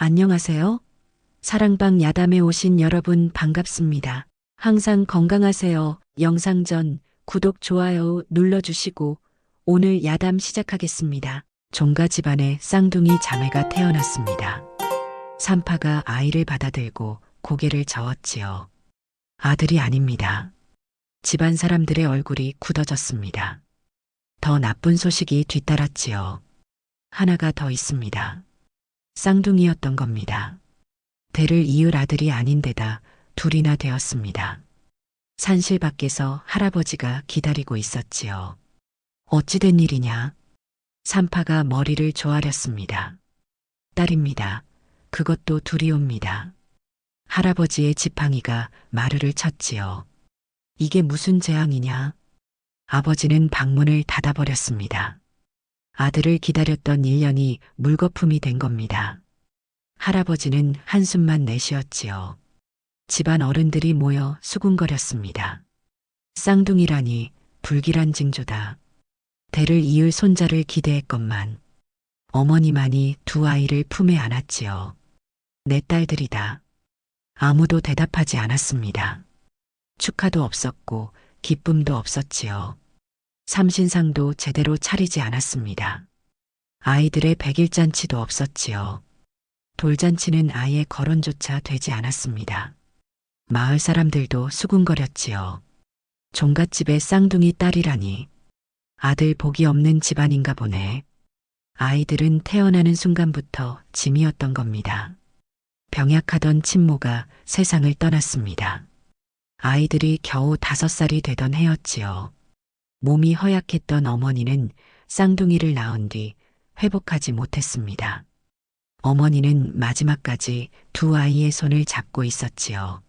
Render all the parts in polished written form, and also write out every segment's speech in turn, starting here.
안녕하세요. 사랑방 야담에 오신 여러분 반갑습니다. 항상 건강하세요. 영상 전 구독, 좋아요 눌러주시고 오늘 야담 시작하겠습니다. 종가 집안에 쌍둥이 자매가 태어났습니다. 산파가 아이를 받아들고 고개를 저었지요. 아들이 아닙니다. 집안 사람들의 얼굴이 굳어졌습니다. 더 나쁜 소식이 뒤따랐지요. 하나가 더 있습니다. 쌍둥이였던 겁니다. 대를 이을 아들이 아닌데다 둘이나 되었습니다. 산실 밖에서 할아버지가 기다리고 있었지요. 어찌된 일이냐? 산파가 머리를 조아렸습니다. 딸입니다. 그것도 둘이 옵니다. 할아버지의 지팡이가 마루를 쳤지요. 이게 무슨 재앙이냐? 아버지는 방문을 닫아버렸습니다. 아들을 기다렸던 1년이 물거품이 된 겁니다. 할아버지는 한숨만 내쉬었지요. 집안 어른들이 모여 수군거렸습니다. 쌍둥이라니 불길한 징조다. 대를 이을 손자를 기대했건만 어머니만이 두 아이를 품에 안았지요. 내 딸들이다. 아무도 대답하지 않았습니다. 축하도 없었고 기쁨도 없었지요. 삼신상도 제대로 차리지 않았습니다. 아이들의 백일잔치도 없었지요. 돌잔치는 아예 거론조차 되지 않았습니다. 마을 사람들도 수군거렸지요. 종갓집의 쌍둥이 딸이라니 아들 복이 없는 집안인가 보네. 아이들은 태어나는 순간부터 짐이었던 겁니다. 병약하던 친모가 세상을 떠났습니다. 아이들이 겨우 5살이 되던 해였지요. 몸이 허약했던 어머니는 쌍둥이를 낳은 뒤 회복하지 못했습니다. 어머니는 마지막까지 두 아이의 손을 잡고 있었지요.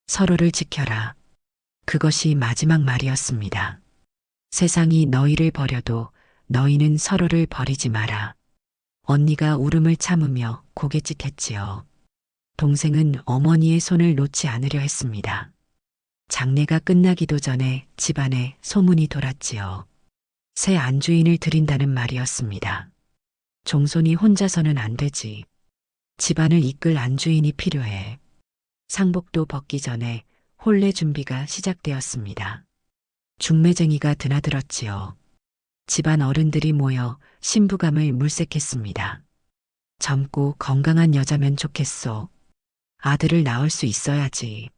서로를 지켜라. 그것이 마지막 말이었습니다. 세상이 너희를 버려도 너희는 서로를 버리지 마라. 언니가 울음을 참으며 고갯짓했지요. 동생은 어머니의 손을 놓지 않으려 했습니다. 장례가 끝나기도 전에 집안에 소문이 돌았지요. 새 안주인을 들인다는 말이었습니다. 종손이 혼자서는 안 되지. 집안을 이끌 안주인이 필요해. 상복도 벗기 전에 혼례 준비가 시작되었습니다. 중매쟁이가 드나들었지요. 집안 어른들이 모여 신부감을 물색했습니다. 젊고 건강한 여자면 좋겠소. 아들을 낳을 수 있어야지.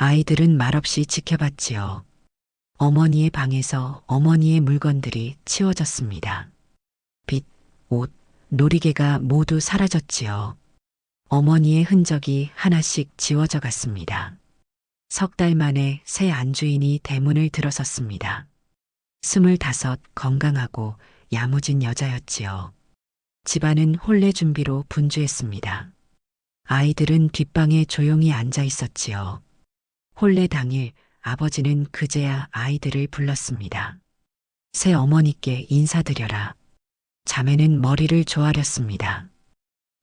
아이들은 말없이 지켜봤지요. 어머니의 방에서 어머니의 물건들이 치워졌습니다. 빚, 옷, 놀이개가 모두 사라졌지요. 어머니의 흔적이 하나씩 지워져 갔습니다. 석 달 만에 새 안주인이 대문을 들어섰습니다. 25 건강하고 야무진 여자였지요. 집안은 혼례 준비로 분주했습니다. 아이들은 뒷방에 조용히 앉아 있었지요. 혼례 당일 아버지는 그제야 아이들을 불렀습니다. 새 어머니께 인사드려라. 자매는 머리를 조아렸습니다.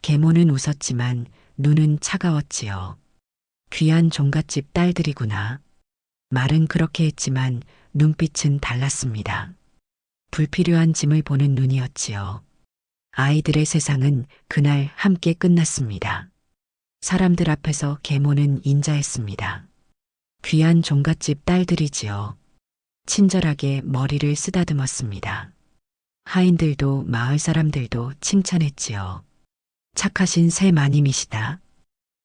계모는 웃었지만 눈은 차가웠지요. 귀한 종갓집 딸들이구나. 말은 그렇게 했지만 눈빛은 달랐습니다. 불필요한 짐을 보는 눈이었지요. 아이들의 세상은 그날 함께 끝났습니다. 사람들 앞에서 계모는 인자했습니다. 귀한 종갓집 딸들이지요. 친절하게 머리를 쓰다듬었습니다. 하인들도 마을 사람들도 칭찬했지요. 착하신 새 마님이시다.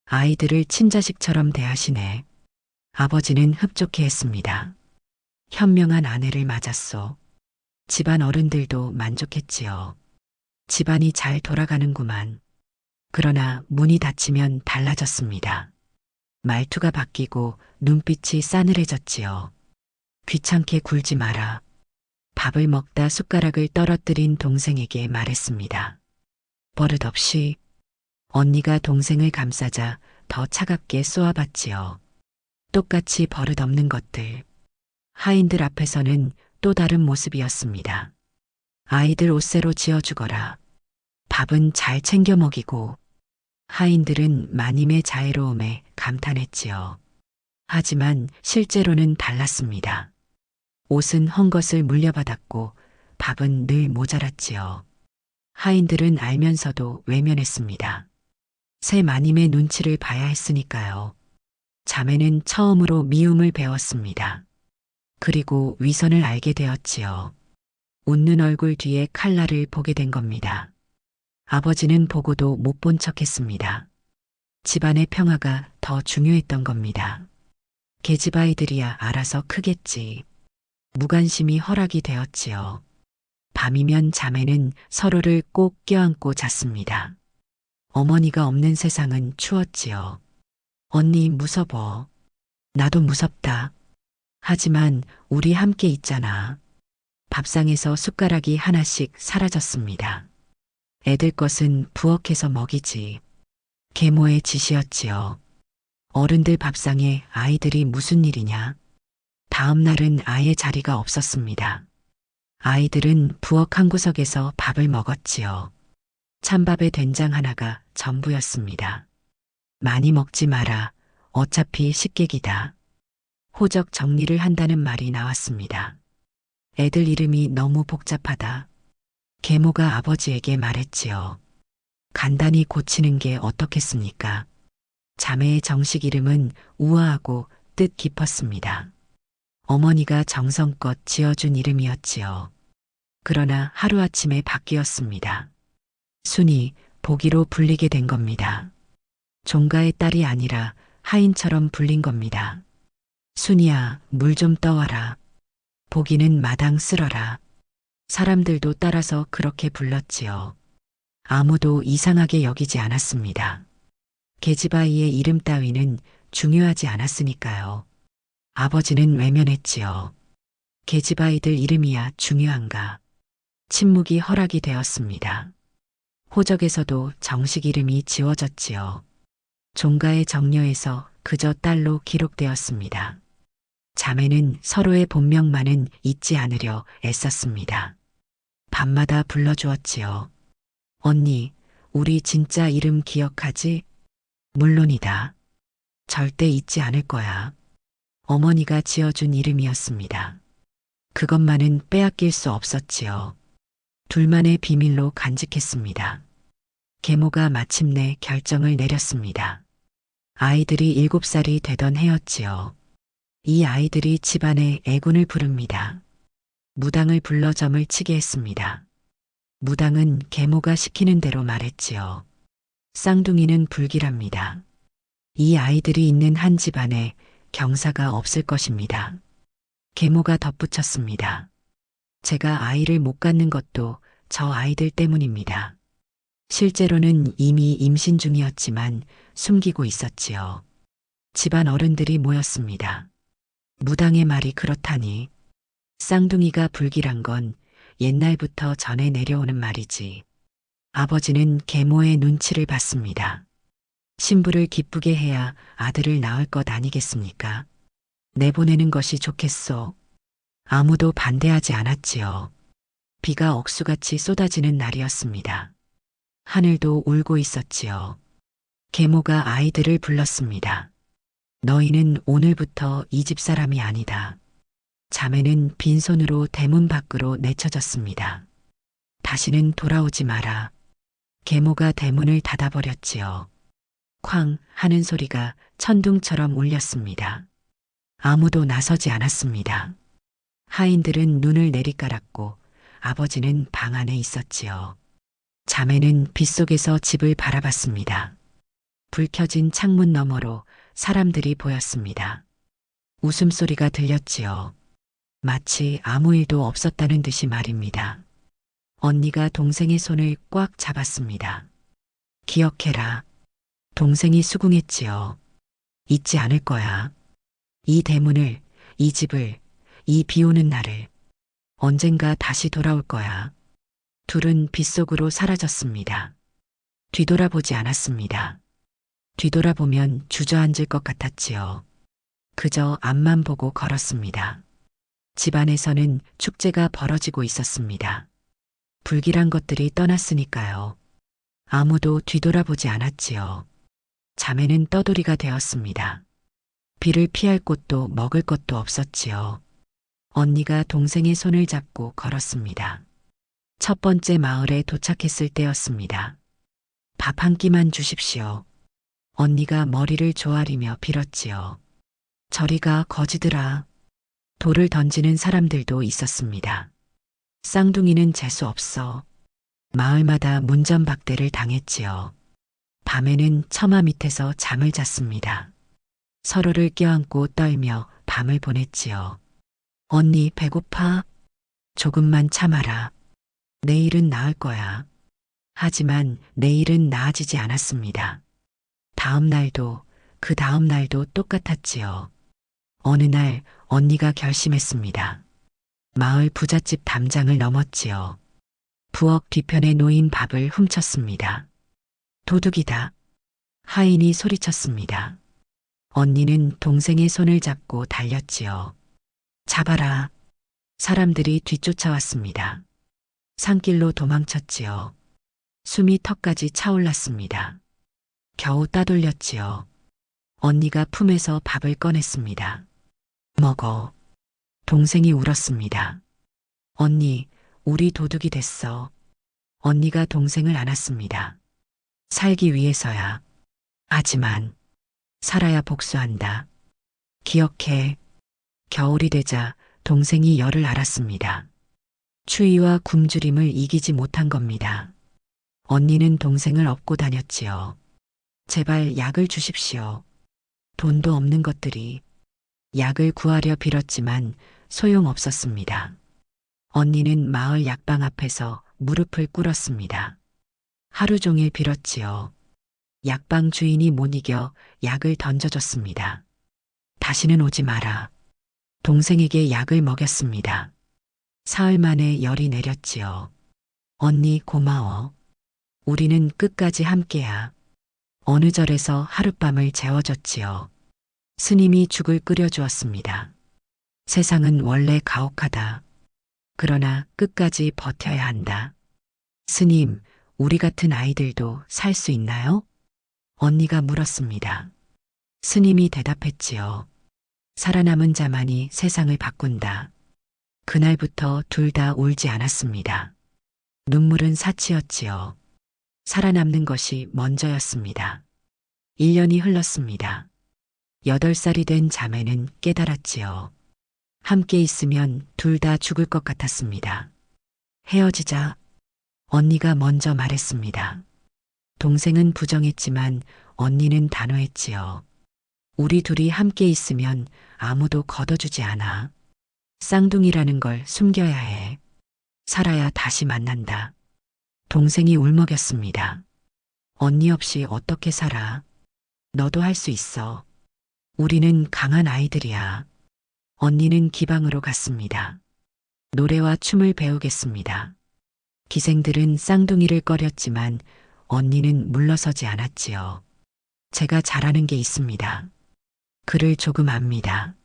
아이들을 친자식처럼 대하시네. 아버지는 흡족해했습니다. 현명한 아내를 맞았소. 집안 어른들도 만족했지요. 집안이 잘 돌아가는구만. 그러나 문이 닫히면 달라졌습니다. 말투가 바뀌고 눈빛이 싸늘해졌지요. 귀찮게 굴지 마라. 밥을 먹다 숟가락을 떨어뜨린 동생에게 말했습니다. 버릇없이. 언니가 동생을 감싸자 더 차갑게 쏘아봤지요. 똑같이 버릇없는 것들. 하인들 앞에서는 또 다른 모습이었습니다. 아이들 옷새로 지어주거라. 밥은 잘 챙겨 먹이고. 하인들은 마님의 자애로움에 감탄했지요. 하지만 실제로는 달랐습니다. 옷은 헝겊을 물려받았고 밥은 늘 모자랐지요. 하인들은 알면서도 외면했습니다. 새 마님의 눈치를 봐야 했으니까요. 자매는 처음으로 미움을 배웠습니다. 그리고 위선을 알게 되었지요. 웃는 얼굴 뒤에 칼날을 보게 된 겁니다. 아버지는 보고도 못 본 척했습니다. 집안의 평화가 더 중요했던 겁니다. 계집아이들이야 알아서 크겠지. 무관심이 허락이 되었지요. 밤이면 자매는 서로를 꼭 껴안고 잤습니다. 어머니가 없는 세상은 추웠지요. 언니 무서워. 나도 무섭다. 하지만 우리 함께 있잖아. 밥상에서 숟가락이 하나씩 사라졌습니다. 애들 것은 부엌에서 먹이지. 계모의 짓이었지요. 어른들 밥상에 아이들이 무슨 일이냐. 다음 날은 아예 자리가 없었습니다. 아이들은 부엌 한 구석에서 밥을 먹었지요. 찬밥에 된장 하나가 전부였습니다. 많이 먹지 마라. 어차피 식객이다. 호적 정리를 한다는 말이 나왔습니다. 애들 이름이 너무 복잡하다. 계모가 아버지에게 말했지요. 간단히 고치는 게 어떻겠습니까? 자매의 정식 이름은 우아하고 뜻 깊었습니다. 어머니가 정성껏 지어준 이름이었지요. 그러나 하루아침에 바뀌었습니다. 순이 보기로 불리게 된 겁니다. 종가의 딸이 아니라 하인처럼 불린 겁니다. 순이야, 물 좀 떠와라. 보기는 마당 쓸어라. 사람들도 따라서 그렇게 불렀지요. 아무도 이상하게 여기지 않았습니다. 계집아이의 이름 따위는 중요하지 않았으니까요. 아버지는 외면했지요. 계집아이들 이름이야 중요한가. 침묵이 허락이 되었습니다. 호적에서도 정식 이름이 지워졌지요. 종가의 정려에서 그저 딸로 기록되었습니다. 자매는 서로의 본명만은 잊지 않으려 애썼습니다. 밤마다 불러주었지요. 언니, 우리 진짜 이름 기억하지? 물론이다. 절대 잊지 않을 거야. 어머니가 지어준 이름이었습니다. 그것만은 빼앗길 수 없었지요. 둘만의 비밀로 간직했습니다. 계모가 마침내 결정을 내렸습니다. 아이들이 7살이 되던 해였지요. 이 아이들이 집안에 애군을 부릅니다. 무당을 불러 점을 치게 했습니다. 무당은 계모가 시키는 대로 말했지요. 쌍둥이는 불길합니다. 이 아이들이 있는 한 집안에 경사가 없을 것입니다. 계모가 덧붙였습니다. 제가 아이를 못 갖는 것도 저 아이들 때문입니다. 실제로는 이미 임신 중이었지만 숨기고 있었지요. 집안 어른들이 모였습니다. 무당의 말이 그렇다니. 쌍둥이가 불길한 건 옛날부터 전해 내려오는 말이지. 아버지는 계모의 눈치를 봤습니다. 신부를 기쁘게 해야 아들을 낳을 것 아니겠습니까? 내보내는 것이 좋겠소. 아무도 반대하지 않았지요. 비가 억수같이 쏟아지는 날이었습니다. 하늘도 울고 있었지요. 계모가 아이들을 불렀습니다. 너희는 오늘부터 이 집 사람이 아니다. 자매는 빈손으로 대문 밖으로 내쳐졌습니다. 다시는 돌아오지 마라. 계모가 대문을 닫아버렸지요. 쾅 하는 소리가 천둥처럼 울렸습니다. 아무도 나서지 않았습니다. 하인들은 눈을 내리깔았고 아버지는 방 안에 있었지요. 자매는 빗속에서 집을 바라봤습니다. 불 켜진 창문 너머로 사람들이 보였습니다. 웃음소리가 들렸지요. 마치 아무 일도 없었다는 듯이 말입니다. 언니가 동생의 손을 꽉 잡았습니다. 기억해라. 동생이 수긍했지요. 잊지 않을 거야. 이 대문을, 이 집을, 이 비 오는 날을 언젠가 다시 돌아올 거야. 둘은 빗속으로 사라졌습니다. 뒤돌아보지 않았습니다. 뒤돌아보면 주저앉을 것 같았지요. 그저 앞만 보고 걸었습니다. 집안에서는 축제가 벌어지고 있었습니다. 불길한 것들이 떠났으니까요. 아무도 뒤돌아보지 않았지요. 자매는 떠돌이가 되었습니다. 비를 피할 곳도 먹을 것도 없었지요. 언니가 동생의 손을 잡고 걸었습니다. 첫 번째 마을에 도착했을 때였습니다. 밥 한 끼만 주십시오. 언니가 머리를 조아리며 빌었지요. 저리가 거지들아. 돌을 던지는 사람들도 있었습니다. 쌍둥이는 재수 없어. 마을마다 문전박대를 당했지요. 밤에는 처마 밑에서 잠을 잤습니다. 서로를 껴안고 떨며 밤을 보냈지요. 언니 배고파? 조금만 참아라. 내일은 나을 거야. 하지만 내일은 나아지지 않았습니다. 다음 날도 그 다음 날도 똑같았지요. 어느 날 언니가 결심했습니다. 마을 부잣집 담장을 넘었지요. 부엌 뒤편에 놓인 밥을 훔쳤습니다. 도둑이다. 하인이 소리쳤습니다. 언니는 동생의 손을 잡고 달렸지요. 잡아라. 사람들이 뒤쫓아왔습니다. 산길로 도망쳤지요. 숨이 턱까지 차올랐습니다. 겨우 따돌렸지요. 언니가 품에서 밥을 꺼냈습니다. 먹어. 동생이 울었습니다. 언니, 우리 도둑이 됐어. 언니가 동생을 안았습니다. 살기 위해서야. 하지만 살아야 복수한다. 기억해. 겨울이 되자 동생이 열을 알았습니다. 추위와 굶주림을 이기지 못한 겁니다. 언니는 동생을 업고 다녔지요. 제발 약을 주십시오. 돈도 없는 것들이. 약을 구하려 빌었지만 소용없었습니다. 언니는 마을 약방 앞에서 무릎을 꿇었습니다. 하루 종일 빌었지요. 약방 주인이 못 이겨 약을 던져줬습니다. 다시는 오지 마라. 동생에게 약을 먹였습니다. 사흘 만에 열이 내렸지요. 언니 고마워. 우리는 끝까지 함께야. 어느 절에서 하룻밤을 재워줬지요. 스님이 죽을 끓여주었습니다. 세상은 원래 가혹하다. 그러나 끝까지 버텨야 한다. 스님, 우리 같은 아이들도 살 수 있나요? 언니가 물었습니다. 스님이 대답했지요. 살아남은 자만이 세상을 바꾼다. 그날부터 둘 다 울지 않았습니다. 눈물은 사치였지요. 살아남는 것이 먼저였습니다. 1년이 흘렀습니다. 8살이 된 자매는 깨달았지요. 함께 있으면 둘 다 죽을 것 같았습니다. 헤어지자. 언니가 먼저 말했습니다. 동생은 부정했지만 언니는 단호했지요. 우리 둘이 함께 있으면 아무도 걷어주지 않아. 쌍둥이라는 걸 숨겨야 해. 살아야 다시 만난다. 동생이 울먹였습니다. 언니 없이 어떻게 살아? 너도 할 수 있어. 우리는 강한 아이들이야. 언니는 기방으로 갔습니다. 노래와 춤을 배우겠습니다. 기생들은 쌍둥이를 꺼렸지만 언니는 물러서지 않았지요. 제가 잘하는 게 있습니다. 글을 조금 압니다.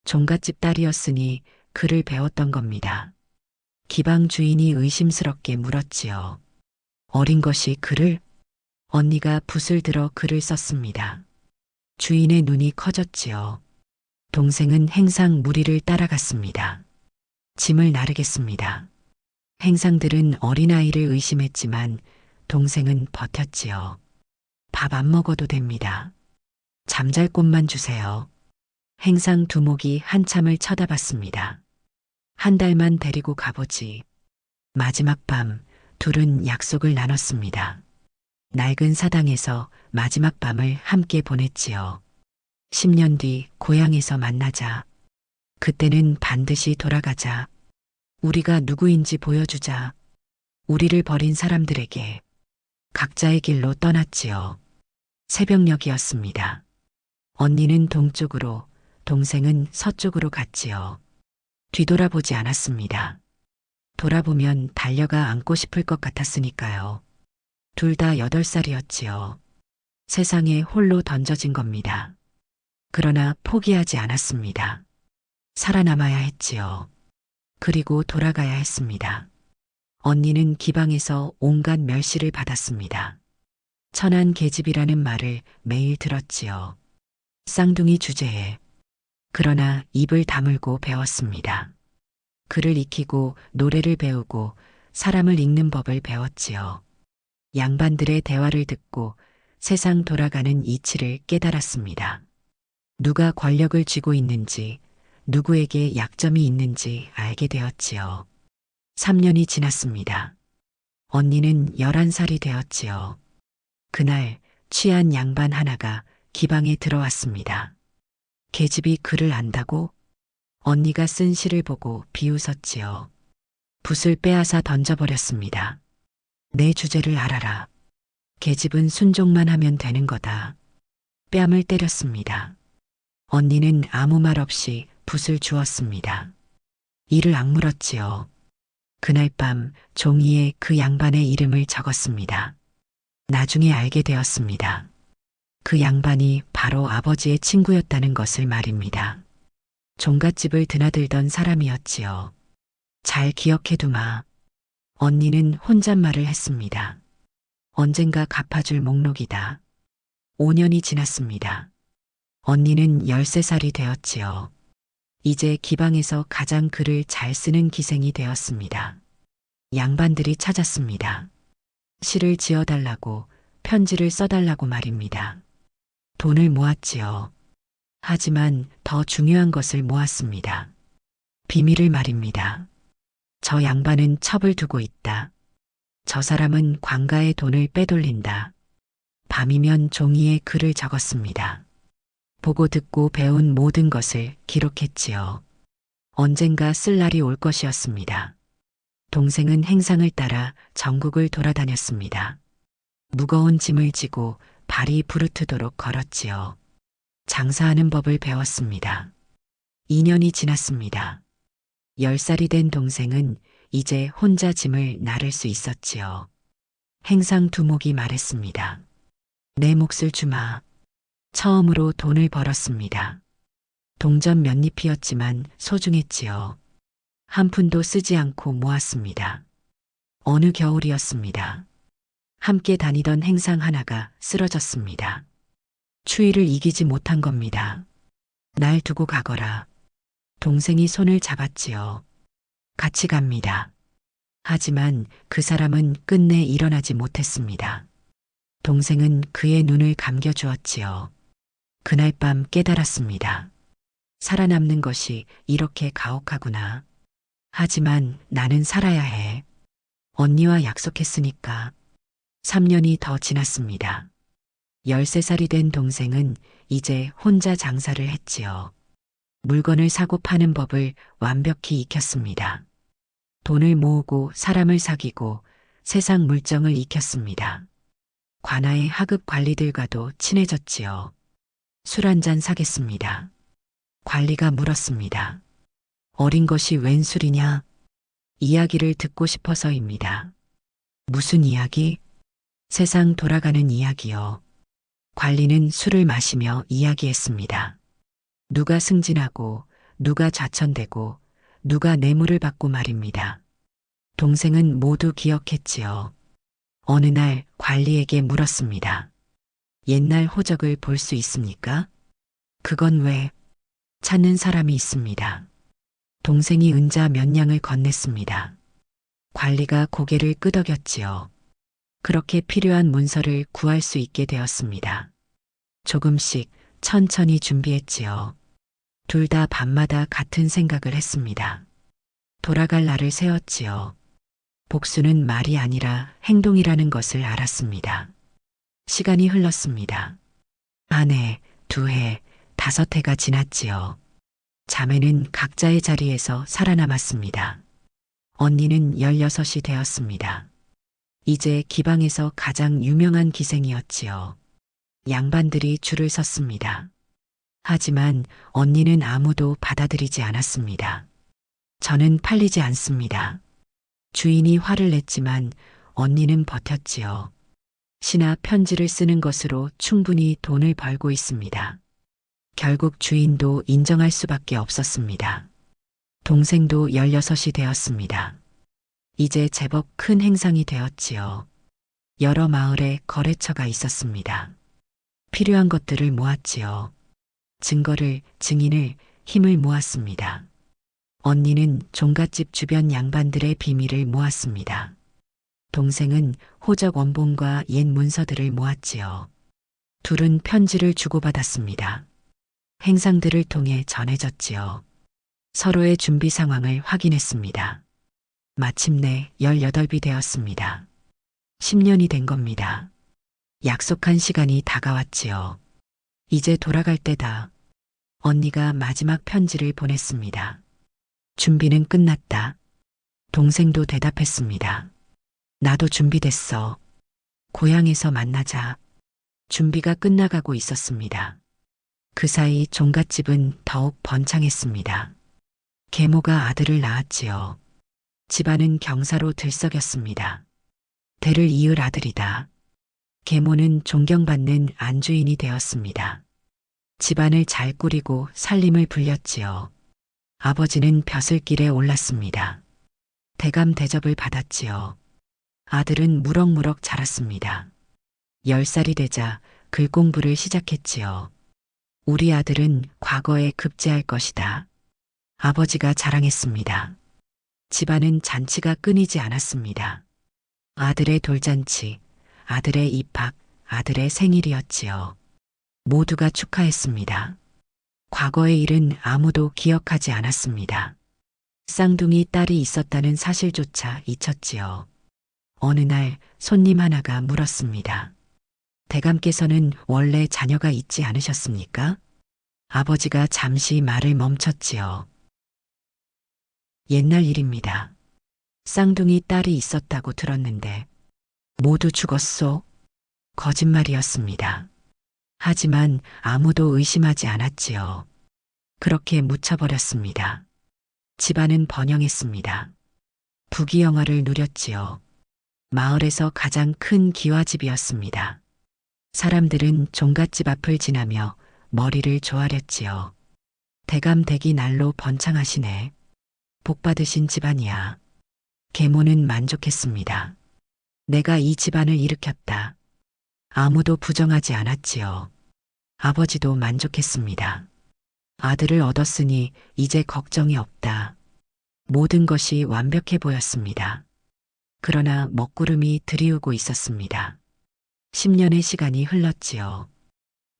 종갓집 딸이었으니 글을 배웠던 겁니다. 기방 주인이 의심스럽게 물었지요. 어린 것이 글을? 언니가 붓을 들어 글을 썼습니다. 주인의 눈이 커졌지요. 동생은 행상 무리를 따라갔습니다. 짐을 나르겠습니다. 행상들은 어린아이를 의심했지만 동생은 버텼지요. 밥 안 먹어도 됩니다. 잠잘 곳만 주세요. 행상 두목이 한참을 쳐다봤습니다. 한 달만 데리고 가보지. 마지막 밤 둘은 약속을 나눴습니다. 낡은 사당에서 마지막 밤을 함께 보냈지요. 10년 뒤 고향에서 만나자. 그때는 반드시 돌아가자. 우리가 누구인지 보여주자. 우리를 버린 사람들에게. 각자의 길로 떠났지요. 새벽녘이었습니다. 언니는 동쪽으로, 동생은 서쪽으로 갔지요. 뒤돌아보지 않았습니다. 돌아보면 달려가 안고 싶을 것 같았으니까요. 둘 다 8살이었지요. 세상에 홀로 던져진 겁니다. 그러나 포기하지 않았습니다. 살아남아야 했지요. 그리고 돌아가야 했습니다. 언니는 기방에서 온갖 멸시를 받았습니다. 천한 계집이라는 말을 매일 들었지요. 쌍둥이 주제에. 그러나 입을 다물고 배웠습니다. 글을 익히고 노래를 배우고 사람을 읽는 법을 배웠지요. 양반들의 대화를 듣고 세상 돌아가는 이치를 깨달았습니다. 누가 권력을 쥐고 있는지, 누구에게 약점이 있는지 알게 되었지요. 3년이 지났습니다. 언니는 11살이 되었지요. 그날 취한 양반 하나가 기방에 들어왔습니다. 계집이 글을 안다고? 언니가 쓴 시를 보고 비웃었지요. 붓을 빼앗아 던져버렸습니다. 내 주제를 알아라. 계집은 순종만 하면 되는 거다. 뺨을 때렸습니다. 언니는 아무 말 없이 붓을 주었습니다. 이를 악물었지요. 그날 밤 종이에 그 양반의 이름을 적었습니다. 나중에 알게 되었습니다. 그 양반이 바로 아버지의 친구였다는 것을 말입니다. 종갓집을 드나들던 사람이었지요. 잘 기억해두마. 언니는 혼잣말을 했습니다. 언젠가 갚아줄 목록이다. 5년이 지났습니다. 언니는 13살이 되었지요. 이제 기방에서 가장 글을 잘 쓰는 기생이 되었습니다. 양반들이 찾았습니다. 시를 지어달라고, 편지를 써달라고 말입니다. 돈을 모았지요. 하지만 더 중요한 것을 모았습니다. 비밀을 말입니다. 저 양반은 첩을 두고 있다. 저 사람은 관가의 돈을 빼돌린다. 밤이면 종이에 글을 적었습니다. 보고 듣고 배운 모든 것을 기록했지요. 언젠가 쓸 날이 올 것이었습니다. 동생은 행상을 따라 전국을 돌아다녔습니다. 무거운 짐을 지고 발이 부르트도록 걸었지요. 장사하는 법을 배웠습니다. 2년이 지났습니다. 10살이 된 동생은 이제 혼자 짐을 나를 수 있었지요. 행상 두목이 말했습니다. 내 몫을 주마. 처음으로 돈을 벌었습니다. 동전 몇 잎이었지만 소중했지요. 한 푼도 쓰지 않고 모았습니다. 어느 겨울이었습니다. 함께 다니던 행상 하나가 쓰러졌습니다. 추위를 이기지 못한 겁니다. 날 두고 가거라. 동생이 손을 잡았지요. 같이 갑니다. 하지만 그 사람은 끝내 일어나지 못했습니다. 동생은 그의 눈을 감겨주었지요. 그날 밤 깨달았습니다. 살아남는 것이 이렇게 가혹하구나. 하지만 나는 살아야 해. 언니와 약속했으니까. 3년이 더 지났습니다. 13살이 된 동생은 이제 혼자 장사를 했지요. 물건을 사고 파는 법을 완벽히 익혔습니다. 돈을 모으고 사람을 사귀고 세상 물정을 익혔습니다. 관아의 하급 관리들과도 친해졌지요. 술 한 잔 사겠습니다. 관리가 물었습니다. 어린 것이 웬 술이냐? 이야기를 듣고 싶어서입니다. 무슨 이야기? 세상 돌아가는 이야기요. 관리는 술을 마시며 이야기했습니다. 누가 승진하고 누가 좌천되고 누가 뇌물을 받고 말입니다. 동생은 모두 기억했지요. 어느 날 관리에게 물었습니다. 옛날 호적을 볼 수 있습니까? 그건 왜? 찾는 사람이 있습니다. 동생이 은자 몇 냥을 건넸습니다. 관리가 고개를 끄덕였지요. 그렇게 필요한 문서를 구할 수 있게 되었습니다. 조금씩 천천히 준비했지요. 둘 다 밤마다 같은 생각을 했습니다. 돌아갈 날을 세웠지요. 복수는 말이 아니라 행동이라는 것을 알았습니다. 시간이 흘렀습니다. 한 해, 2해, 5해가 지났지요. 자매는 각자의 자리에서 살아남았습니다. 언니는 16이 되었습니다. 이제 기방에서 가장 유명한 기생이었지요. 양반들이 줄을 섰습니다. 하지만 언니는 아무도 받아들이지 않았습니다. 저는 팔리지 않습니다. 주인이 화를 냈지만 언니는 버텼지요. 시나 편지를 쓰는 것으로 충분히 돈을 벌고 있습니다. 결국 주인도 인정할 수밖에 없었습니다. 동생도 16이 되었습니다. 이제 제법 큰 행상이 되었지요. 여러 마을에 거래처가 있었습니다. 필요한 것들을 모았지요. 증거를, 증인을, 힘을 모았습니다. 언니는 종갓집 주변 양반들의 비밀을 모았습니다. 동생은 호적 원본과 옛 문서들을 모았지요. 둘은 편지를 주고받았습니다. 행상들을 통해 전해졌지요. 서로의 준비 상황을 확인했습니다. 마침내 18이 되었습니다. 10년이 된 겁니다. 약속한 시간이 다가왔지요. 이제 돌아갈 때다. 언니가 마지막 편지를 보냈습니다. 준비는 끝났다. 동생도 대답했습니다. 나도 준비됐어. 고향에서 만나자. 준비가 끝나가고 있었습니다. 그 사이 종갓집은 더욱 번창했습니다. 계모가 아들을 낳았지요. 집안은 경사로 들썩였습니다. 대를 이을 아들이다. 계모는 존경받는 안주인이 되었습니다. 집안을 잘 꾸리고 살림을 불렸지요. 아버지는 벼슬길에 올랐습니다. 대감 대접을 받았지요. 아들은 무럭무럭 자랐습니다. 10살이 되자 글 공부를 시작했지요. 우리 아들은 과거에 급제할 것이다. 아버지가 자랑했습니다. 집안은 잔치가 끊이지 않았습니다. 아들의 돌잔치, 아들의 입학, 아들의 생일이었지요. 모두가 축하했습니다. 과거의 일은 아무도 기억하지 않았습니다. 쌍둥이 딸이 있었다는 사실조차 잊혔지요. 어느 날 손님 하나가 물었습니다. 대감께서는 원래 자녀가 있지 않으셨습니까? 아버지가 잠시 말을 멈췄지요. 옛날 일입니다. 쌍둥이 딸이 있었다고 들었는데 모두 죽었소? 거짓말이었습니다. 하지만 아무도 의심하지 않았지요. 그렇게 묻혀버렸습니다. 집안은 번영했습니다. 부귀영화를 누렸지요. 마을에서 가장 큰 기와집이었습니다. 사람들은 종갓집 앞을 지나며 머리를 조아렸지요. 대감댁이 날로 번창하시네. 복받으신 집안이야. 계모는 만족했습니다. 내가 이 집안을 일으켰다. 아무도 부정하지 않았지요. 아버지도 만족했습니다. 아들을 얻었으니 이제 걱정이 없다. 모든 것이 완벽해 보였습니다. 그러나 먹구름이 들이우고 있었습니다. 10년의 시간이 흘렀지요.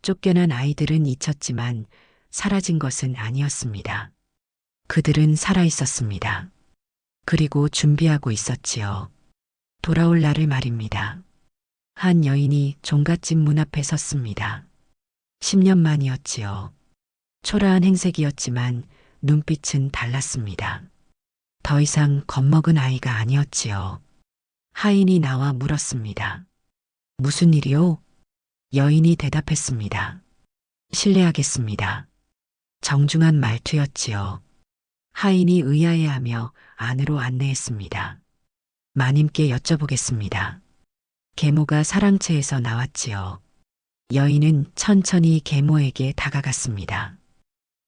쫓겨난 아이들은 잊혔지만 사라진 것은 아니었습니다. 그들은 살아 있었습니다. 그리고 준비하고 있었지요. 돌아올 날을 말입니다. 한 여인이 종갓집 문 앞에 섰습니다. 10년 만이었지요. 초라한 행색이었지만 눈빛은 달랐습니다. 더 이상 겁먹은 아이가 아니었지요. 하인이 나와 물었습니다. 무슨 일이요? 여인이 대답했습니다. 실례하겠습니다. 정중한 말투였지요. 하인이 의아해하며 안으로 안내했습니다. 마님께 여쭤보겠습니다. 계모가 사랑채에서 나왔지요. 여인은 천천히 계모에게 다가갔습니다.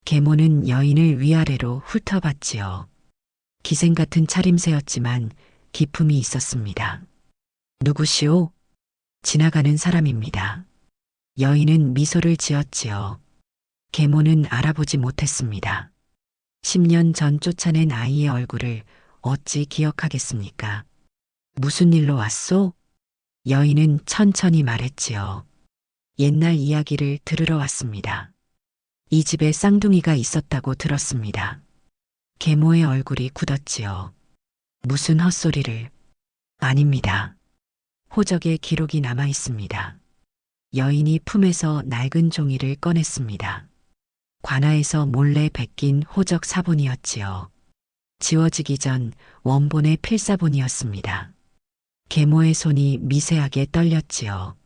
계모는 여인을 위아래로 훑어봤지요. 기생 같은 차림새였지만 기품이 있었습니다. 누구시오? 지나가는 사람입니다. 여인은 미소를 지었지요. 계모는 알아보지 못했습니다. 10년 전 쫓아낸 아이의 얼굴을 어찌 기억하겠습니까? 무슨 일로 왔소? 여인은 천천히 말했지요. 옛날 이야기를 들으러 왔습니다. 이 집에 쌍둥이가 있었다고 들었습니다. 계모의 얼굴이 굳었지요. 무슨 헛소리를. 아닙니다. 호적에 기록이 남아 있습니다. 여인이 품에서 낡은 종이를 꺼냈습니다. 관아에서 몰래 베낀 호적 사본이었지요. 지워지기 전 원본의 필사본이었습니다. 계모의 손이 미세하게 떨렸지요.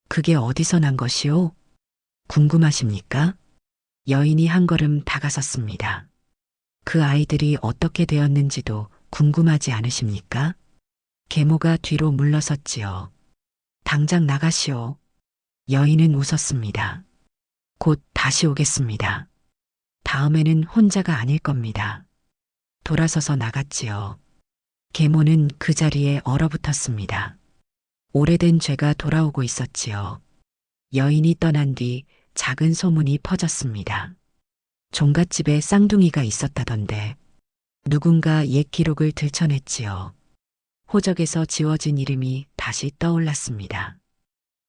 그게 어디서 난 것이오? 궁금하십니까? 여인이 한 걸음 다가섰습니다. 그 아이들이 어떻게 되었는지도 궁금하지 않으십니까? 계모가 뒤로 물러섰지요. 당장 나가시오. 여인은 웃었습니다. 곧 다시 오겠습니다. 다음에는 혼자가 아닐 겁니다. 돌아서서 나갔지요. 계모는 그 자리에 얼어붙었습니다. 오래된 죄가 돌아오고 있었지요. 여인이 떠난 뒤 작은 소문이 퍼졌습니다. 종갓집에 쌍둥이가 있었다던데 누군가 옛 기록을 들춰냈지요. 호적에서 지워진 이름이 다시 떠올랐습니다.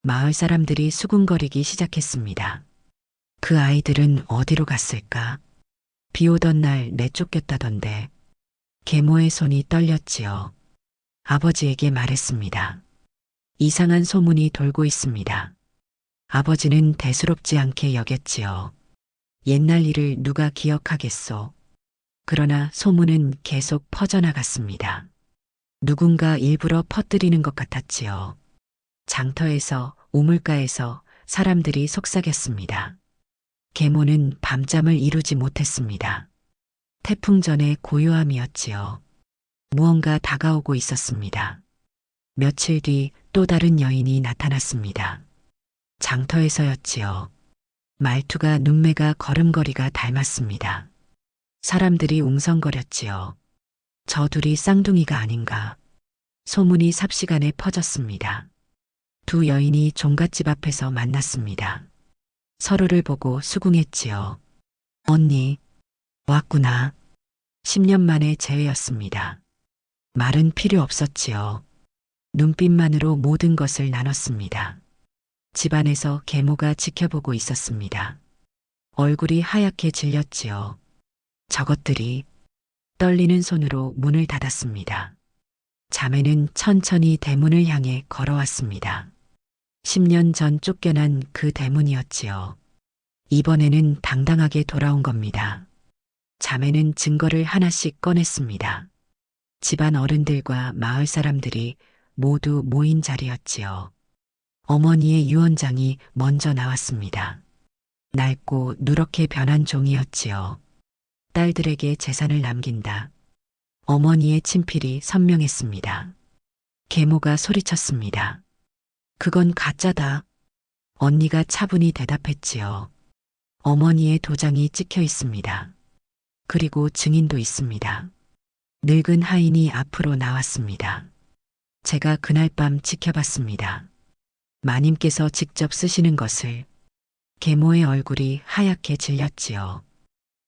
마을 사람들이 수군거리기 시작했습니다. 그 아이들은 어디로 갔을까? 비 오던 날 내쫓겼다던데. 계모의 손이 떨렸지요. 아버지에게 말했습니다. 이상한 소문이 돌고 있습니다. 아버지는 대수롭지 않게 여겼지요. 옛날 일을 누가 기억하겠소. 그러나 소문은 계속 퍼져나갔습니다. 누군가 일부러 퍼뜨리는 것 같았지요. 장터에서, 우물가에서 사람들이 속삭였습니다. 계모는 밤잠을 이루지 못했습니다. 태풍 전의 고요함이었지요. 무언가 다가오고 있었습니다. 며칠 뒤 또 다른 여인이 나타났습니다. 장터에서였지요. 말투가 눈매가 걸음걸이가 닮았습니다. 사람들이 웅성거렸지요. 저 둘이 쌍둥이가 아닌가. 소문이 삽시간에 퍼졌습니다. 두 여인이 종갓집 앞에서 만났습니다. 서로를 보고 수긍했지요. 언니, 왔구나. 10년 만의 재회였습니다. 말은 필요 없었지요. 눈빛만으로 모든 것을 나눴습니다. 집안에서 계모가 지켜보고 있었습니다. 얼굴이 하얗게 질렸지요. 저것들이 떨리는 손으로 문을 닫았습니다. 자매는 천천히 대문을 향해 걸어왔습니다. 10년 전 쫓겨난 그 대문이었지요. 이번에는 당당하게 돌아온 겁니다. 자매는 증거를 하나씩 꺼냈습니다. 집안 어른들과 마을 사람들이 모두 모인 자리였지요. 어머니의 유언장이 먼저 나왔습니다. 낡고 누렇게 변한 종이었지요. 딸들에게 재산을 남긴다. 어머니의 친필이 선명했습니다. 계모가 소리쳤습니다. 그건 가짜다. 언니가 차분히 대답했지요. 어머니의 도장이 찍혀 있습니다. 그리고 증인도 있습니다. 늙은 하인이 앞으로 나왔습니다. 제가 그날 밤 지켜봤습니다. 마님께서 직접 쓰시는 것을. 계모의 얼굴이 하얗게 질렸지요.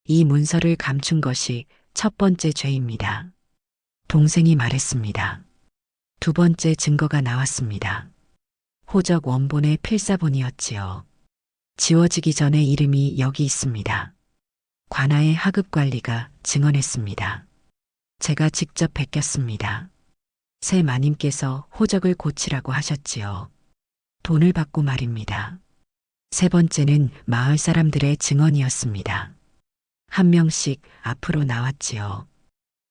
이 문서를 감춘 것이 첫 번째 죄입니다. 동생이 말했습니다. 두 번째 증거가 나왔습니다. 호적 원본의 필사본이었지요. 지워지기 전에 이름이 여기 있습니다. 관아의 하급 관리가 증언했습니다. 제가 직접 베꼈습니다. 새 마님께서 호적을 고치라고 하셨지요. 돈을 받고 말입니다. 세 번째는 마을 사람들의 증언이었습니다. 한 명씩 앞으로 나왔지요.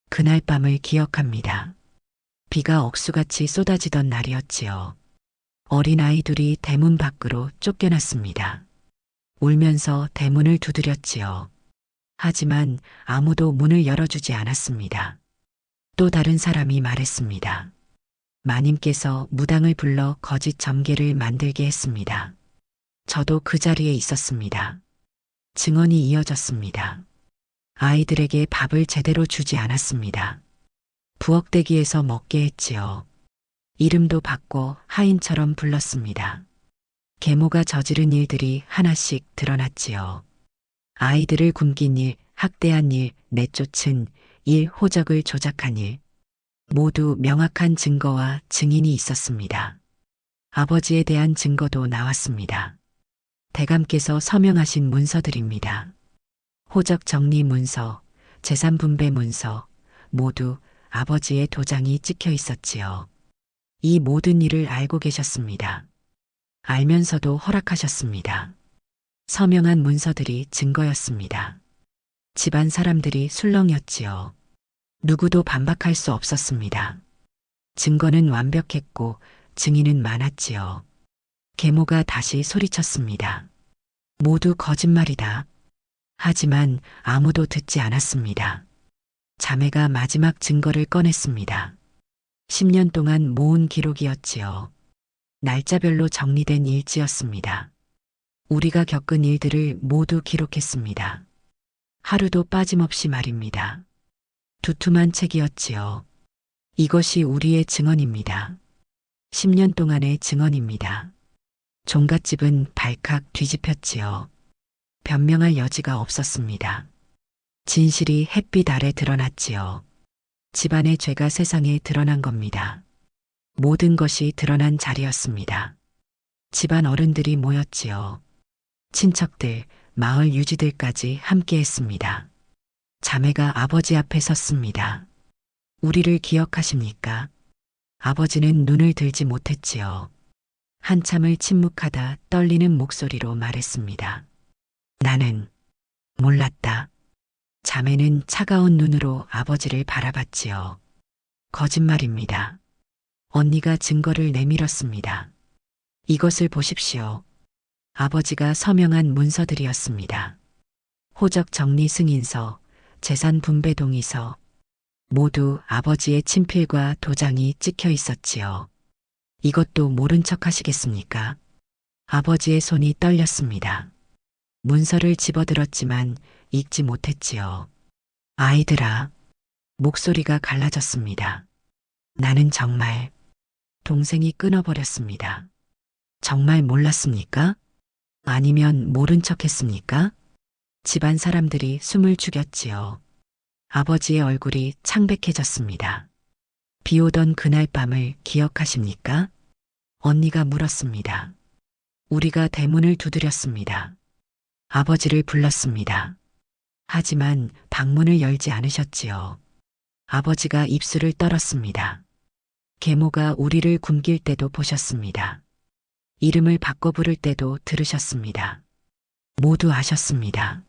그날 밤을 기억합니다. 비가 억수같이 쏟아지던 날이었지요. 어린아이 둘이 대문 밖으로 쫓겨났습니다. 울면서 대문을 두드렸지요. 하지만 아무도 문을 열어주지 않았습니다. 또 다른 사람이 말했습니다. 마님께서 무당을 불러 거짓 점괘를 만들게 했습니다. 저도 그 자리에 있었습니다. 증언이 이어졌습니다. 아이들에게 밥을 제대로 주지 않았습니다. 부엌대기에서 먹게 했지요. 이름도 바꿔 하인처럼 불렀습니다. 계모가 저지른 일들이 하나씩 드러났지요. 아이들을 굶긴 일, 학대한 일, 내쫓은 일, 호적을 조작한 일. 모두 명확한 증거와 증인이 있었습니다. 아버지에 대한 증거도 나왔습니다. 대감께서 서명하신 문서들입니다. 호적 정리 문서, 재산 분배 문서, 모두 아버지의 도장이 찍혀 있었지요. 이 모든 일을 알고 계셨습니다. 알면서도 허락하셨습니다. 서명한 문서들이 증거였습니다. 집안 사람들이 술렁였지요. 누구도 반박할 수 없었습니다. 증거는 완벽했고 증인은 많았지요. 계모가 다시 소리쳤습니다. 모두 거짓말이다. 하지만 아무도 듣지 않았습니다. 자매가 마지막 증거를 꺼냈습니다. 10년 동안 모은 기록이었지요. 날짜별로 정리된 일지였습니다. 우리가 겪은 일들을 모두 기록했습니다. 하루도 빠짐없이 말입니다. 두툼한 책이었지요. 이것이 우리의 증언입니다. 10년 동안의 증언입니다. 종갓집은 발칵 뒤집혔지요. 변명할 여지가 없었습니다. 진실이 햇빛 아래 드러났지요. 집안의 죄가 세상에 드러난 겁니다. 모든 것이 드러난 자리였습니다. 집안 어른들이 모였지요. 친척들, 마을 유지들까지 함께했습니다. 자매가 아버지 앞에 섰습니다. 우리를 기억하십니까? 아버지는 눈을 들지 못했지요. 한참을 침묵하다 떨리는 목소리로 말했습니다. 나는 몰랐다. 자매는 차가운 눈으로 아버지를 바라봤지요. 거짓말입니다. 언니가 증거를 내밀었습니다. 이것을 보십시오. 아버지가 서명한 문서들이었습니다. 호적 정리 승인서, 재산 분배 동의서, 모두 아버지의 친필과 도장이 찍혀 있었지요. 이것도 모른 척 하시겠습니까? 아버지의 손이 떨렸습니다. 문서를 집어들었지만 읽지 못했지요. 아이들아, 목소리가 갈라졌습니다. 나는 정말, 동생이 끊어버렸습니다. 정말 몰랐습니까? 아니면 모른 척 했습니까? 집안 사람들이 숨을 죽였지요. 아버지의 얼굴이 창백해졌습니다. 비 오던 그날 밤을 기억하십니까? 언니가 물었습니다. 우리가 대문을 두드렸습니다. 아버지를 불렀습니다. 하지만 방문을 열지 않으셨지요. 아버지가 입술을 떨었습니다. 계모가 우리를 굶길 때도 보셨습니다. 이름을 바꿔 부를 때도 들으셨습니다. 모두 아셨습니다.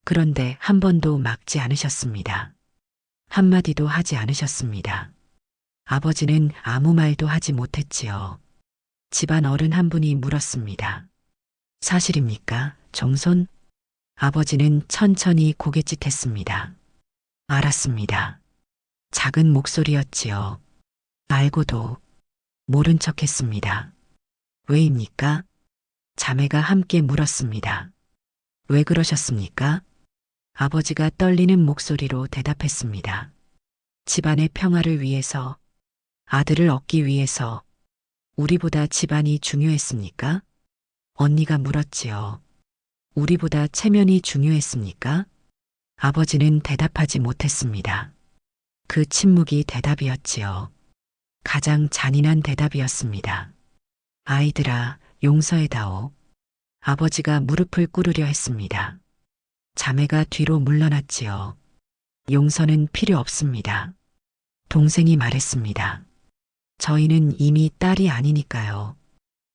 그런데 한 번도 막지 않으셨습니다. 한마디도 하지 않으셨습니다. 아버지는 아무 말도 하지 못했지요. 집안 어른 한 분이 물었습니다. 사실입니까, 정손? 아버지는 천천히 고갯짓했습니다. 알았습니다. 작은 목소리였지요. 알고도 모른 척했습니다. 왜입니까? 자매가 함께 물었습니다. 왜 그러셨습니까? 아버지가 떨리는 목소리로 대답했습니다. 집안의 평화를 위해서, 아들을 얻기 위해서, 우리보다 집안이 중요했습니까? 언니가 물었지요. 우리보다 체면이 중요했습니까? 아버지는 대답하지 못했습니다. 그 침묵이 대답이었지요. 가장 잔인한 대답이었습니다. 아이들아, 용서해다오. 아버지가 무릎을 꿇으려 했습니다. 자매가 뒤로 물러났지요. 용서는 필요 없습니다. 동생이 말했습니다. 저희는 이미 딸이 아니니까요.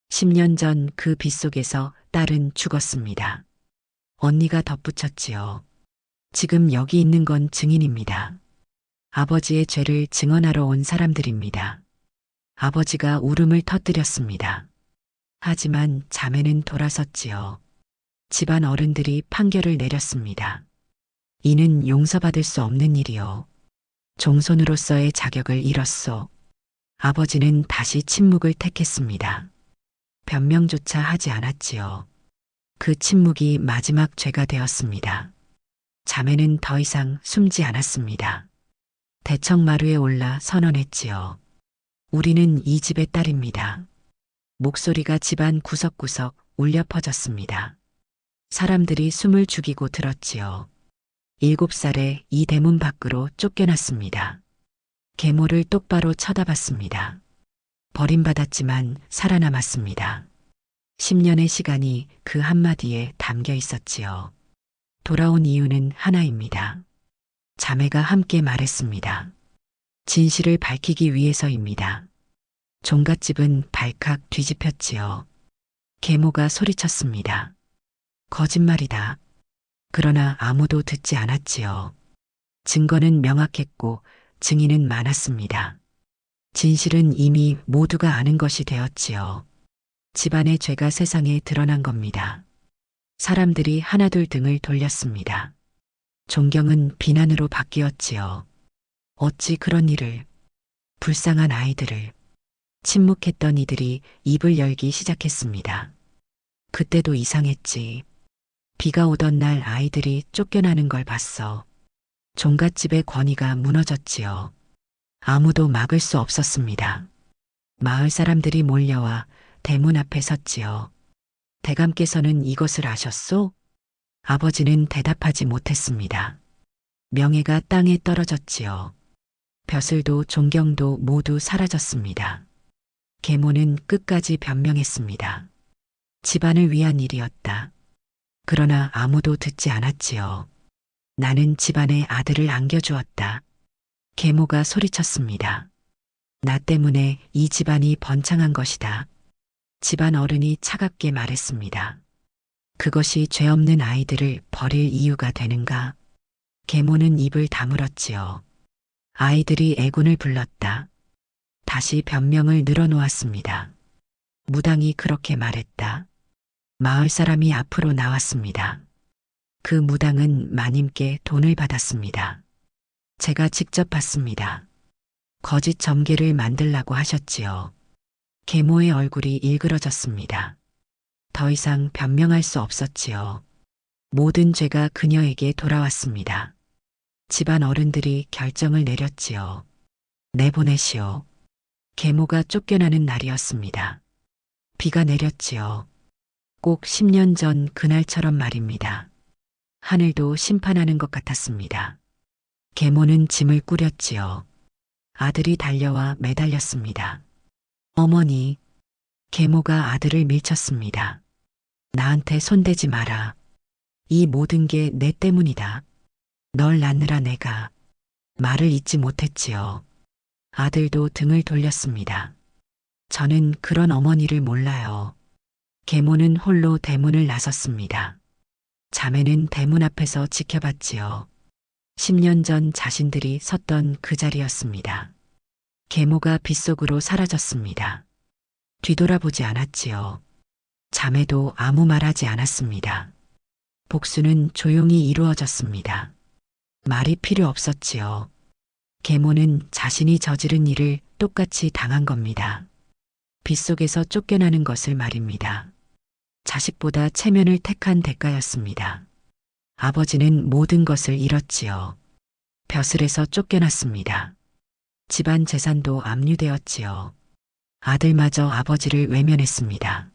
10년 전 그 빗속에서 딸은 죽었습니다. 언니가 덧붙였지요. 지금 여기 있는 건 증인입니다. 아버지의 죄를 증언하러 온 사람들입니다. 아버지가 울음을 터뜨렸습니다. 하지만 자매는 돌아섰지요. 집안 어른들이 판결을 내렸습니다. 이는 용서받을 수 없는 일이요. 종손으로서의 자격을 잃었소. 아버지는 다시 침묵을 택했습니다. 변명조차 하지 않았지요. 그 침묵이 마지막 죄가 되었습니다. 자매는 더 이상 숨지 않았습니다. 대청마루에 올라 선언했지요. 우리는 이 집의 딸입니다. 목소리가 집안 구석구석 울려 퍼졌습니다. 사람들이 숨을 죽이고 들었지요. 7살에 이 대문 밖으로 쫓겨났습니다. 계모를 똑바로 쳐다봤습니다. 버림받았지만 살아남았습니다. 10년의 시간이 그 한마디에 담겨 있었지요. 돌아온 이유는 하나입니다. 자매가 함께 말했습니다. 진실을 밝히기 위해서입니다. 종갓집은 발칵 뒤집혔지요. 계모가 소리쳤습니다. 거짓말이다. 그러나 아무도 듣지 않았지요. 증거는 명확했고 증인은 많았습니다. 진실은 이미 모두가 아는 것이 되었지요. 집안의 죄가 세상에 드러난 겁니다. 사람들이 하나둘 등을 돌렸습니다. 존경은 비난으로 바뀌었지요. 어찌 그런 일을, 불쌍한 아이들을, 침묵했던 이들이 입을 열기 시작했습니다. 그때도 이상했지. 비가 오던 날 아이들이 쫓겨나는 걸 봤어. 종갓집의 권위가 무너졌지요. 아무도 막을 수 없었습니다. 마을 사람들이 몰려와 대문 앞에 섰지요. 대감께서는 이것을 아셨소? 아버지는 대답하지 못했습니다. 명예가 땅에 떨어졌지요. 벼슬도 존경도 모두 사라졌습니다. 계모는 끝까지 변명했습니다. 집안을 위한 일이었다. 그러나 아무도 듣지 않았지요. 나는 집안에 아들을 안겨주었다. 계모가 소리쳤습니다. 나 때문에 이 집안이 번창한 것이다. 집안 어른이 차갑게 말했습니다. 그것이 죄 없는 아이들을 버릴 이유가 되는가? 계모는 입을 다물었지요. 아이들이 애군을 불렀다. 다시 변명을 늘어놓았습니다. 무당이 그렇게 말했다. 마을 사람이 앞으로 나왔습니다. 그 무당은 마님께 돈을 받았습니다. 제가 직접 받습니다. 거짓 점괘를 만들라고 하셨지요. 계모의 얼굴이 일그러졌습니다. 더 이상 변명할 수 없었지요. 모든 죄가 그녀에게 돌아왔습니다. 집안 어른들이 결정을 내렸지요. 내보내시오. 계모가 쫓겨나는 날이었습니다. 비가 내렸지요. 꼭 10년 전 그날처럼 말입니다. 하늘도 심판하는 것 같았습니다. 계모는 짐을 꾸렸지요. 아들이 달려와 매달렸습니다. 어머니, 계모가 아들을 밀쳤습니다. 나한테 손대지 마라. 이 모든 게 내 때문이다. 널 낳느라 내가 말을 잇지 못했지요. 아들도 등을 돌렸습니다. 저는 그런 어머니를 몰라요. 계모는 홀로 대문을 나섰습니다. 자매는 대문 앞에서 지켜봤지요. 10년 전 자신들이 섰던 그 자리였습니다. 계모가 빗속으로 사라졌습니다. 뒤돌아보지 않았지요. 자매도 아무 말하지 않았습니다. 복수는 조용히 이루어졌습니다. 말이 필요 없었지요. 계모는 자신이 저지른 일을 똑같이 당한 겁니다. 빗속에서 쫓겨나는 것을 말입니다. 자식보다 체면을 택한 대가였습니다. 아버지는 모든 것을 잃었지요. 벼슬에서 쫓겨났습니다. 집안 재산도 압류되었지요. 아들마저 아버지를 외면했습니다.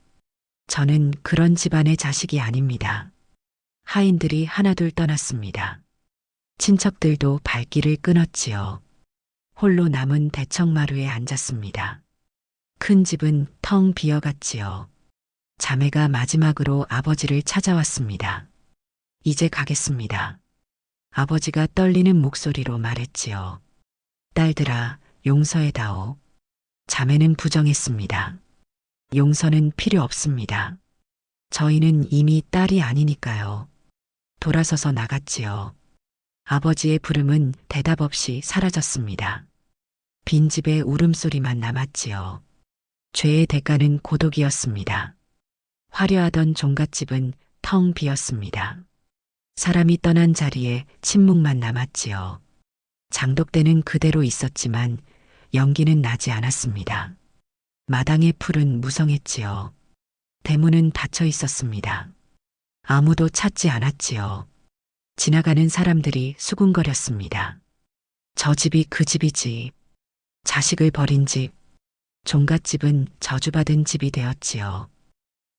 저는 그런 집안의 자식이 아닙니다. 하인들이 하나둘 떠났습니다. 친척들도 발길을 끊었지요. 홀로 남은 대청마루에 앉았습니다. 큰 집은 텅 비어갔지요. 자매가 마지막으로 아버지를 찾아왔습니다. 이제 가겠습니다. 아버지가 떨리는 목소리로 말했지요. 딸들아, 용서해다오. 자매는 부정했습니다. 용서는 필요 없습니다. 저희는 이미 딸이 아니니까요. 돌아서서 나갔지요. 아버지의 부름은 대답 없이 사라졌습니다. 빈집에 울음소리만 남았지요. 죄의 대가는 고독이었습니다. 화려하던 종갓집은 텅 비었습니다. 사람이 떠난 자리에 침묵만 남았지요. 장독대는 그대로 있었지만 연기는 나지 않았습니다. 마당의 풀은 무성했지요. 대문은 닫혀 있었습니다. 아무도 찾지 않았지요. 지나가는 사람들이 수군거렸습니다. 저 집이 그 집이지. 자식을 버린 집. 종갓집은 저주받은 집이 되었지요.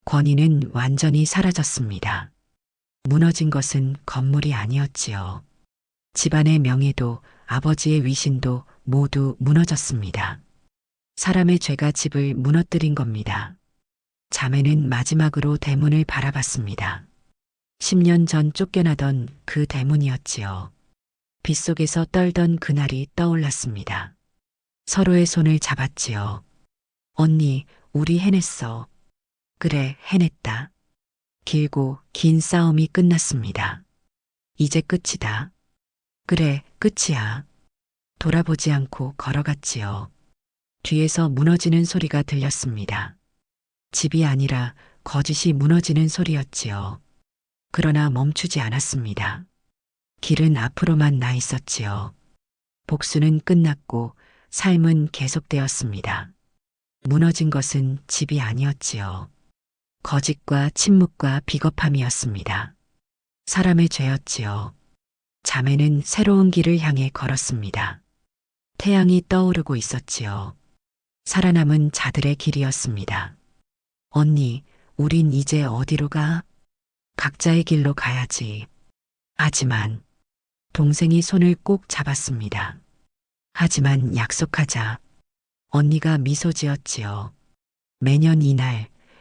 권위는 완전히 사라졌습니다. 무너진 것은 건물이 아니었지요. 집안의 명예도 아버지의 위신도 모두 무너졌습니다. 사람의 죄가 집을 무너뜨린 겁니다. 자매는 마지막으로 대문을 바라봤습니다. 10년 전 쫓겨나던 그 대문이었지요. 빗속에서 떨던 그날이 떠올랐습니다. 서로의 손을 잡았지요. 언니, 우리 해냈어. 그래, 해냈다. 길고 긴 싸움이 끝났습니다. 이제 끝이다. 그래, 끝이야. 돌아보지 않고 걸어갔지요. 뒤에서 무너지는 소리가 들렸습니다. 집이 아니라 거짓이 무너지는 소리였지요. 그러나 멈추지 않았습니다. 길은 앞으로만 나 있었지요. 복수는 끝났고 삶은 계속되었습니다. 무너진 것은 집이 아니었지요. 거짓과 침묵과 비겁함이었습니다. 사람의 죄였지요. 자매는 새로운 길을 향해 걸었습니다. 태양이 떠오르고 있었지요. 살아남은 자들의 길이었습니다. 언니, 우린 이제 어디로 가? 각자의 길로 가야지. 하지만 동생이 손을 꼭 잡았습니다. 하지만 약속하자. 언니가 미소 지었지요. 매년 이날